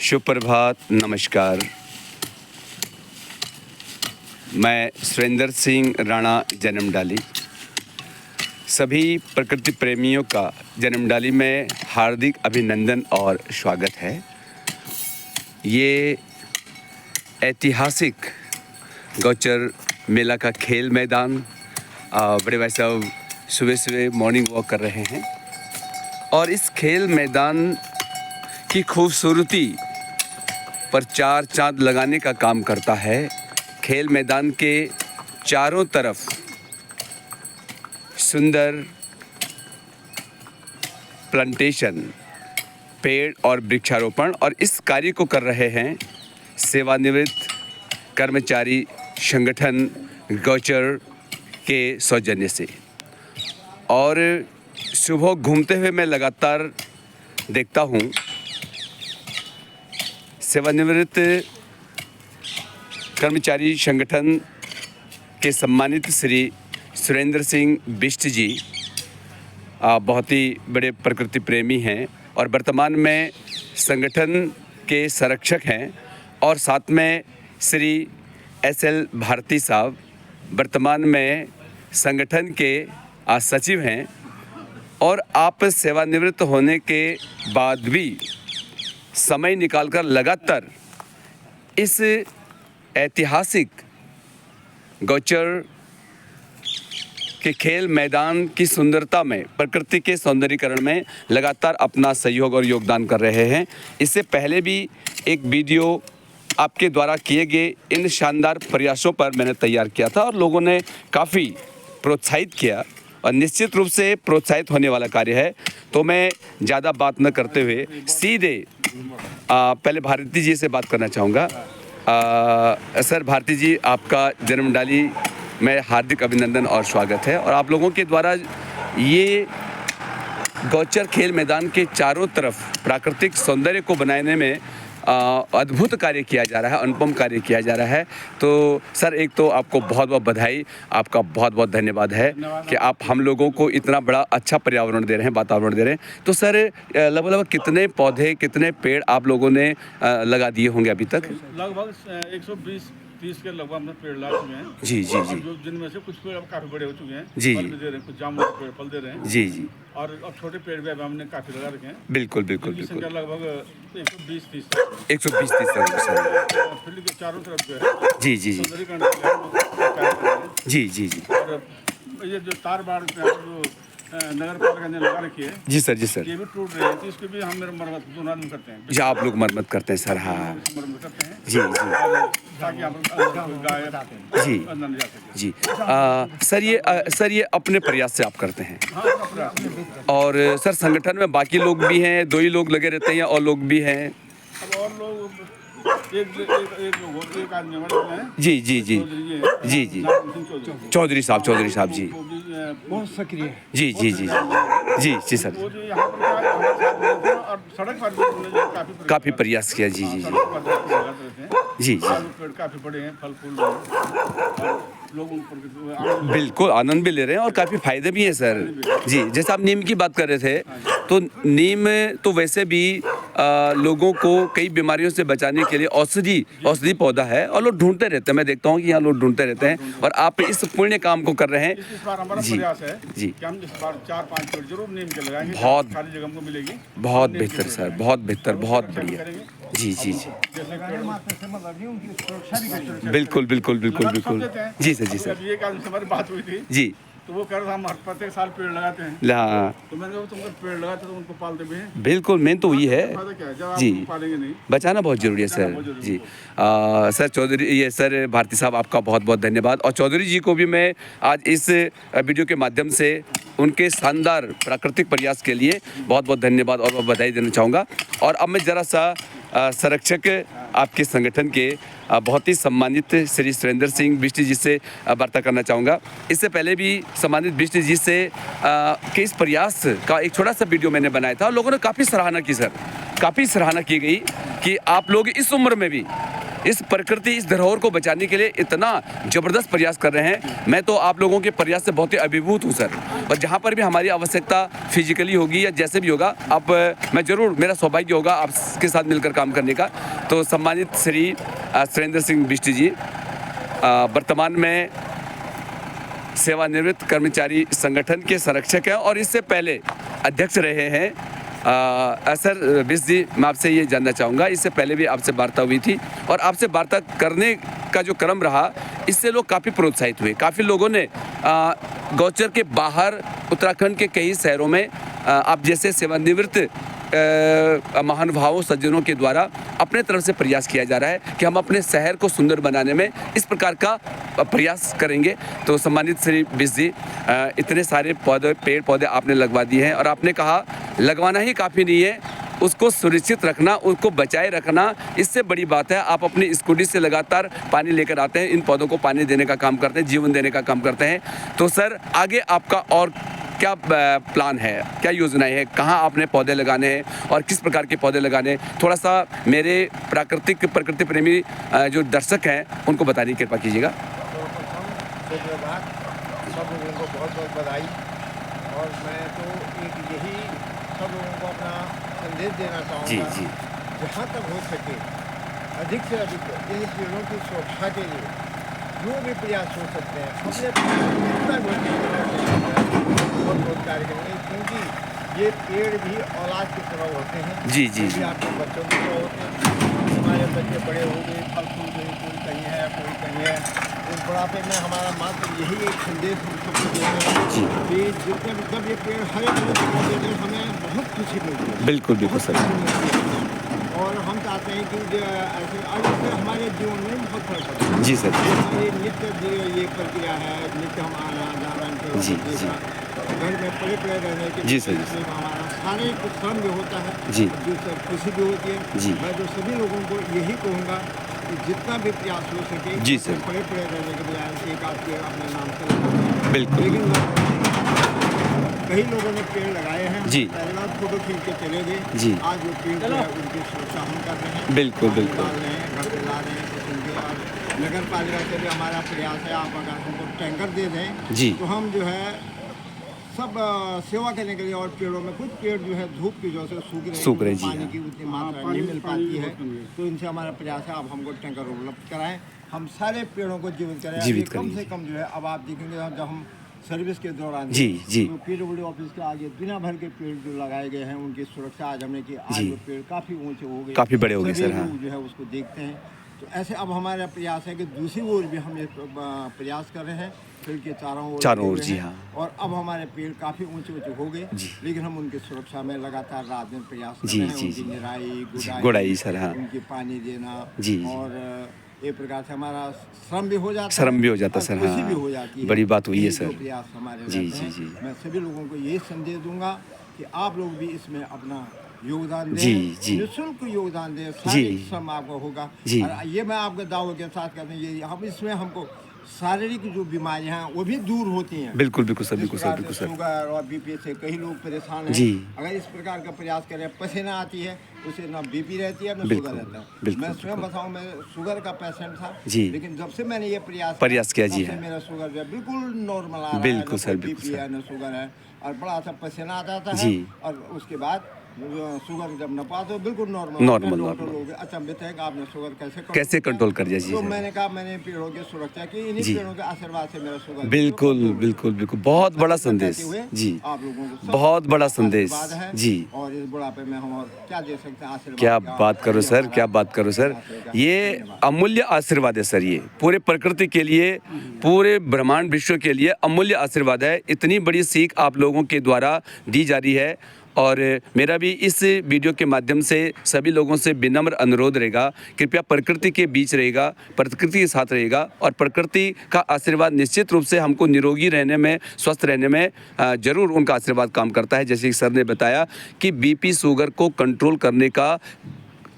सुप्रभात, नमस्कार। मैं सुरेंद्र सिंह राणा जन्मडाली सभी प्रकृति प्रेमियों का जन्मडाली में हार्दिक अभिनंदन और स्वागत है। ये ऐतिहासिक गौचर मेला का खेल मैदान बड़े भाई साहब सुबह सुबह मॉर्निंग वॉक कर रहे हैं और इस खेल मैदान की खूबसूरती पर चार चांद लगाने का काम करता है। खेल मैदान के चारों तरफ सुंदर प्लांटेशन, पेड़ और वृक्षारोपण, और इस कार्य को कर रहे हैं सेवानिवृत्त कर्मचारी संगठन गौचर के सौजन्य से। और सुबह घूमते हुए मैं लगातार देखता हूँ सेवानिवृत्त कर्मचारी संगठन के सम्मानित श्री सुरेंद्र सिंह बिष्ट जी बहुत ही बड़े प्रकृति प्रेमी हैं और वर्तमान में संगठन के संरक्षक हैं, और साथ में श्री SL भारती साहब वर्तमान में संगठन के सचिव हैं। और आप सेवानिवृत्त होने के बाद भी समय निकालकर लगातार इस ऐतिहासिक गौचर के खेल मैदान की सुंदरता में, प्रकृति के सौंदर्यीकरण में लगातार अपना सहयोग और योगदान कर रहे हैं। इससे पहले भी एक वीडियो आपके द्वारा किए गए इन शानदार प्रयासों पर मैंने तैयार किया था और लोगों ने काफ़ी प्रोत्साहित किया, और निश्चित रूप से प्रोत्साहित होने वाला कार्य है। तो मैं ज़्यादा बात न करते हुए सीधे पहले भारती जी से बात करना चाहूँगा। सर भारती जी, आपका जन्मडाली में हार्दिक अभिनंदन और स्वागत है। और आप लोगों के द्वारा ये गौचर खेल मैदान के चारों तरफ प्राकृतिक सौंदर्य को बनाने में अद्भुत कार्य किया जा रहा है, अनुपम कार्य किया जा रहा है। तो सर, एक तो आपको बहुत बहुत बधाई, आपका बहुत बहुत धन्यवाद है कि आप हम लोगों को इतना बड़ा अच्छा पर्यावरण दे रहे हैं, वातावरण दे रहे हैं। तो सर, लगभग कितने पौधे, कितने पेड़ आप लोगों ने लगा दिए होंगे अभी तक? लगभग 120-30 के लगभग हमने पेड़ लगा चुके हैं। जी जी जी। जिनमें से कुछ पेड़ अब काफ़ी बड़े हो चुके हैं, जी फल भी दे रहे हैं, कुछ जामुन के पेड़ फल दे रहे हैं। जी जी। और अब छोटे पेड़ भी अब हमने काफ़ी लगा रखे हैं। बिल्कुल बिल्कुल जिनकी बिल्कुल। संख्या लगभग 120-30 120-30 फील्ड के चारों तरफ जो है जी जी जी सौंदर्यीकरण के लिए हम लोग कार्य कर रहे हैं। जी जी जी और ये जो तार बाड़ पे जो नगर पालिका ने लगा रखी है, जी सर, जी सर। ये भी टूट रहे हैं, तो इसकी भी हम मेरे मरम्मत दोनों आदमी करते हैं। जी, आप लोग मरम्मत करते हैं सर? हाँ मरम्मत करते हैं जी जी और ताकि आप गाय जी अंदर नहीं जा सके। जी। सर ये अपने प्रयास से आप करते हैं? हाँ, अपना प्रयास। और सर, संगठन में बाकी लोग भी हैं? 2 ही लोग लगे रहते हैं या और लोग भी हैं? अब और लोग एक आदमी हमारे हैं। जी जी जी जी जी। चौधरी साहब जी। बहुत सक्रिय है। जी जी जी जी जी सर। वो जो यहाँ पर और सड़क पर भी उन्होंने जो काफ़ी प्रयास किया। जी जी जी जी जी। पेड़ काफ़ी बड़े हैं, फल फूल और लोग उन पर बिल्कुल आनंद भी ले रहे हैं और काफ़ी फायदे भी हैं सर। जी, जैसे आप नीम की बात कर रहे थे, तो नीम तो वैसे भी लोगों को कई बीमारियों से बचाने के लिए औषधि पौधा है और लोग ढूंढते रहते हैं। मैं देखता हूँ कि यहाँ लोग ढूंढते रहते हैं और आप इस पुण्य काम को कर रहे हैं। इस बार हमारा जी प्रयास है जी। कि हम इस बार 4-5 पेड़ जरूर नीम के लगाएंगे। बहुत खाली जगह हमको मिलेगी। बहुत बेहतर सर, बहुत बेहतर, बहुत बढ़िया। जी जी जी। जैसे बिल्कुल बिल्कुल बिल्कुल बिल्कुल। जी सर, जी सर। ये एक आदमी से हमारी बात हुई थी, जी। तो वो कह रहा था हम प्रत्येक साल पेड़ लगाते हैं। हाँ तो मैंने कहा तुम अगर पेड़ लगाते तो उनको पालते भी हैं। बिल्कुल, मेन तो वही है। फायदा क्या है जब आप जी, उनको पालेंगे नहीं। बचाना बहुत ज़रूरी है सर। जी सर, चौधरी ये सर भारती साहब, आपका बहुत बहुत धन्यवाद। और चौधरी जी को भी मैं आज इस वीडियो के माध्यम से उनके शानदार प्राकृतिक प्रयास के लिए बहुत बहुत धन्यवाद और बधाई देना चाहूँगा। और अब मैं ज़रा सा संरक्षक आपके संगठन के बहुत ही सम्मानित श्री सुरेंद्र सिंह बिष्ट जी से वार्ता करना चाहूँगा। इससे पहले भी सम्मानित बिष्ट जी से के इस प्रयास का एक छोटा सा वीडियो मैंने बनाया था और लोगों ने काफ़ी सराहना की सर, काफ़ी सराहना की गई कि आप लोग इस उम्र में भी इस प्रकृति, इस धरोहर को बचाने के लिए इतना ज़बरदस्त प्रयास कर रहे हैं। मैं तो आप लोगों के प्रयास से बहुत ही अभिभूत हूँ सर। और जहाँ पर भी हमारी आवश्यकता फिजिकली होगी या जैसे भी होगा, अब मैं ज़रूर, मेरा सौभाग्य होगा आपके साथ मिलकर काम करने का। तो सम्मानित श्री सुरेंद्र सिंह बिष्ट जी वर्तमान में सेवानिवृत्त कर्मचारी संगठन के संरक्षक हैं और इससे पहले अध्यक्ष रहे हैं। सर बिष्ट जी, मैं आपसे ये जानना चाहूँगा, इससे पहले भी आपसे वार्ता हुई थी और आपसे वार्ता करने का जो क्रम रहा, इससे लोग काफ़ी प्रोत्साहित हुए। काफ़ी लोगों ने गौचर के बाहर उत्तराखंड के कई शहरों में आप जैसे सेवानिवृत्त महानुभावों सज्जनों के द्वारा अपने तरफ से प्रयास किया जा रहा है कि हम अपने शहर को सुंदर बनाने में इस प्रकार का प्रयास करेंगे। तो सम्मानित श्री बिष्ट जी, इतने सारे पेड़ पौधे आपने लगवा दिए हैं और आपने कहा लगवाना ही काफ़ी नहीं है, उसको सुरक्षित रखना, उसको बचाए रखना, इससे बड़ी बात है। आप अपनी स्कूटी से लगातार पानी लेकर आते हैं, इन पौधों को पानी देने का काम करते हैं, जीवन देने का काम करते हैं। तो सर आगे आपका और क्या प्लान है, क्या योजनाएं हैं, कहाँ आपने पौधे लगाने हैं और किस प्रकार के पौधे लगाने हैं? थोड़ा सा मेरे प्रकृति प्रेमी जो दर्शक हैं उनको बताने की कृपा कीजिएगा। सब लोगों को बहुत बहुत बधाई। और मैं तो एक यही सब लोगों को अपना संदेश देना चाहूँगा, जी जहाँ तक हो सके अधिक से अधिक इन पेड़ों की सुरक्षा के लिए जो भी प्रयास हो सकते हैं अपने बहुत कार्य करेंगे, क्योंकि ये पेड़ भी औलाद की तरह होते हैं। जी भी आपके बच्चों की तरह होते हैं। हमारे बच्चे बड़े हो गए, फल फूल गए, कोई कहीं है कोई कहीं है। इस बुढ़ापे में हमारा मात्र यही एक संदेश हम सबको देना है कि जितने भी जब ये पेड़ हरे भरे दिखाई देते हैं हमें बहुत खुशी मिलती है। बिल्कुल सर। और हम चाहते हैं कि ऐसे आज हमारे जीवन में बहुत फर्क पड़ता है। जी सर। हमारी नित्य ये प्रक्रिया है, नित्य हम आना जाना जी घर में पड़े रहने के जी सर। हमारा शारीरिक श्रम भी होता है जी, जो सब खुशी भी होती है जी। मैं जो सभी लोगों को यही कहूँगा कि जितना भी प्रयास हो सके जी सर। पड़े रहने के बजाय एक आपके अपने नाम से लगाते हैं। बिल्कुल। लेकिन कई लोगों ने पेड़ लगाए हैं जी। पहले बार फोटो खींच के चले गए जी। आज वो पेड़ जो है उनकी सुरक्षा हम कर रहे हैं। बिल्कुल पानी बिल्कुल। डाल रहे हैं, घर पे ला रहे हैं। तो उनके बाद नगर पालिका से भी हमारा प्रयास है, आप अगर हमको टैंकर दे दें जी। तो हम जो है सब सेवा करने के लिए। और पेड़ों में कुछ पेड़ जो है धूप की वजह से सूख रहे जी, पानी हाँ। की उतनी मात्रा नहीं मिल पाती है, तो इनसे हमारा प्रयास है आप हमको टैंकर उपलब्ध कराएं, हम सारे पेड़ों को जीवित करें। जीवित कम करें। से कम जो है अब आप देखेंगे जब हम सर्विस के दौरान जी जी तो PWD ऑफिस के आगे दुनिया भर के पेड़ जो लगाए गए हैं उनकी सुरक्षा आज हमने की। आज जी। वो पेड़ काफ़ी ऊंचे हो गए, काफ़ी बड़े हो गए सभी सर, हाँ। लोग जो है उसको देखते हैं। तो ऐसे अब हमारा प्रयास है कि दूसरी ओर भी हम ये प्रयास कर रहे हैं, पेड़ के चारों ओर जी हाँ। और अब हमारे पेड़ काफ़ी ऊंचे ऊंचे हो गए, जी। लेकिन हम उनकी सुरक्षा में लगातार रात दिन प्रयास कर जी, रहे हैं। जी, उनकी जी। निराई गुड़ाई सर, हाँ। उनकी पानी देना जी, जी। और एक प्रकार से हमारा श्रम भी हो जाता है, श्रम भी हो जाता और सर, खुशी हाँ। भी हो जाती है। बड़ी बात हुई है यही सर। दो प्रयास हमारे जी, रहते हैं। जी, जी। मैं सभी लोगों को यही संदेश दूंगा कि आप लोग भी इसमें अपना योगदान दें, जी, जी। निःशुल्क योगदान दें, शारीरिक श्रम आपको होगा। जी। और ये मैं आपके दावों के साथ कहते हैं ये हम इसमें हमको शारीरिक जो बीमारियां हैं वो भी दूर होती हैं। बिल्कुल सर, इस बिल्कुल प्रकार से सर। शुगर और बीपी से कई लोग परेशान हैं। जी। अगर इस प्रकार का प्रयास करें, पसीना आती है, उसे ना बीपी रहती है ना बिल्कुल, शुगर रहता है। बिल्कुल, मैं स्वयं बताऊं, मैं शुगर का पेशेंट था, जी। लेकिन जब से मैंने ये प्रयास किया, जी तब से हाँ। मेरा शुगर जो है बिल्कुल नॉर्मल आ रहा है, बिल्कुल ना सर, कोई बिल्कुल बीपी सर। है ना शुगर है, और बड़ा सा पसीना आ जाता है। जी। और उसके बाद शुगर जब न पास हो बिल्कुल नॉर्मल। डॉक्टर लोग अचंभित है कि आपने शुगर कैसे कंट्रोल कर दिया? जी तो सर। मैंने कहा मैंने पेड़ों की सुरक्षा की, इन्हीं जी। पेड़ों के आशीर्वाद से मेरा शुगर बिल्कुल बहुत बड़ा संदेश जी, आप लोगों को बहुत बड़ा संदेश आशीर्वाद है। जी। और इस बुढ़ापे में हम और क्या दे सकते हैं आशीर्वाद? क्या का? बात करो ये सर, हमारा क्या बात करो सर। ये अमूल्य आशीर्वाद है सर, ये पूरे प्रकृति के लिए, पूरे ब्रह्मांड विश्व के लिए अमूल्य आशीर्वाद है। इतनी बड़ी सीख आप लोगों के द्वारा दी जा रही है और मेरा भी इस वीडियो के माध्यम से सभी लोगों से विनम्र अनुरोध रहेगा, कृपया प्रकृति के बीच रहेगा, प्रकृति के साथ रहेगा और प्रकृति का आशीर्वाद निश्चित रूप से हमको निरोगी रहने में, स्वस्थ रहने में ज़रूर उनका आशीर्वाद काम करता है। जैसे कि सर ने बताया कि बीपी शुगर को कंट्रोल करने का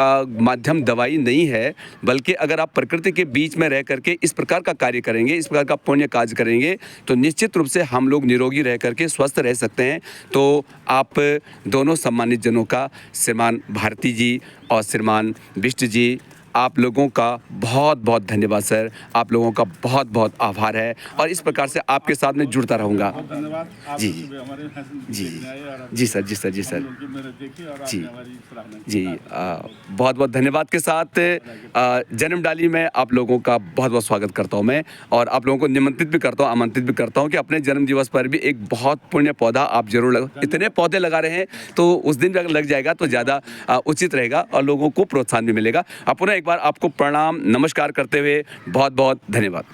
माध्यम दवाई नहीं है, बल्कि अगर आप प्रकृति के बीच में रह करके इस प्रकार का कार्य करेंगे, इस प्रकार का पुण्य कार्य करेंगे, तो निश्चित रूप से हम लोग निरोगी रह करके स्वस्थ रह सकते हैं। तो आप दोनों सम्मानित जनों का, श्रीमान भारती जी और श्रीमान बिष्ट जी, आप लोगों का बहुत बहुत धन्यवाद सर, आप लोगों का बहुत बहुत आभार है और इस प्रकार से आपके साथ में जुड़ता रहूँगा। बहुत धन्यवाद। आप जी। सुबह हमारे यहाँ जी। देखने आए और जी सर, जी सर, जी हम सर। लोग की मेहनत देखी और जी। आपने हमारी सराहना की। जी बहुत बहुत धन्यवाद के साथ जन्म डाली में आप लोगों का बहुत बहुत स्वागत करता हूँ मैं और आप लोगों को निमंत्रित भी करता हूँ, आमंत्रित भी करता हूँ कि अपने जन्म दिवस पर भी एक बहुत पुण्य पौधा आप जरूर इतने पौधे लगा रहे हैं तो उस दिन भी अगर लग जाएगा तो ज़्यादा उचित रहेगा और लोगों को प्रोत्साहन भी मिलेगा। पुनः एक बार आपको प्रणाम नमस्कार करते हुए बहुत बहुत धन्यवाद।